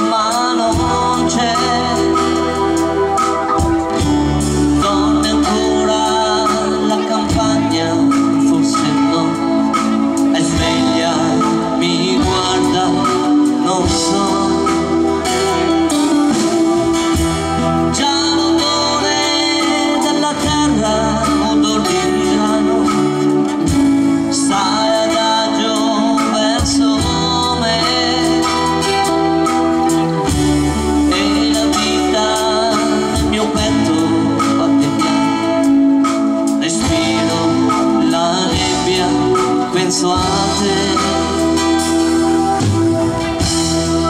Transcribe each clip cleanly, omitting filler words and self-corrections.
ma non c'è. Dorme ancora la campagna, forse no, è sveglia, mi guarda, non so. Penso a te.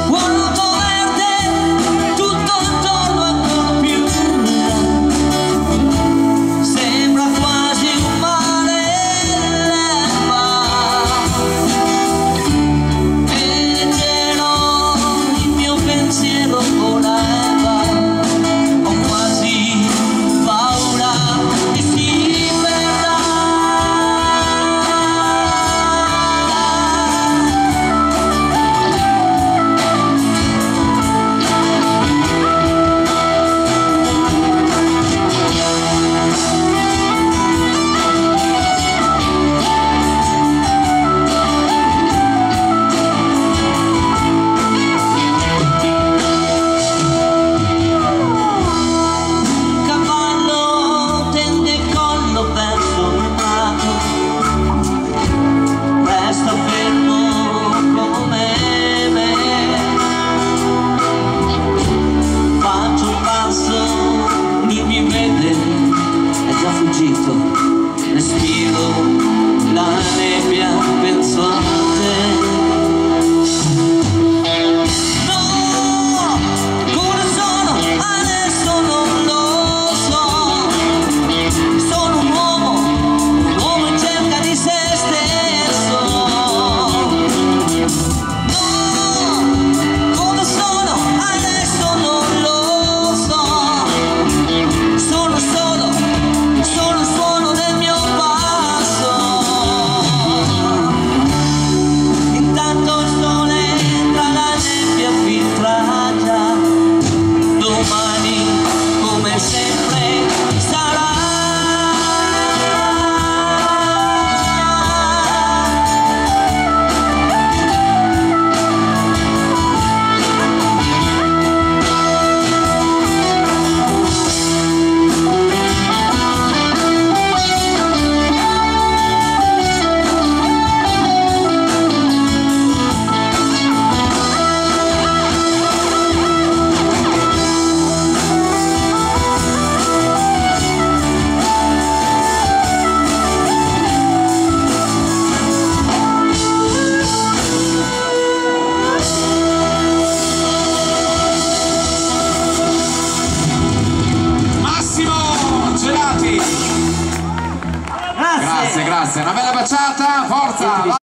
Guardo verde tutto intorno ancora più là. Sembra quasi un mare l'erba. E leggero il mio pensiero volava. Ho quasi paura che si perda. Respiro la nebbia, penso a te. No, come sono adesso non lo so. Sono un uomo in cerca di se stesso. No, come sono adesso non lo so. Sono solo il suono del mio passo. Intanto il sole tra la nebbia filtra già. Domani come sempre sarà. Grazie, una bella baciata, forza!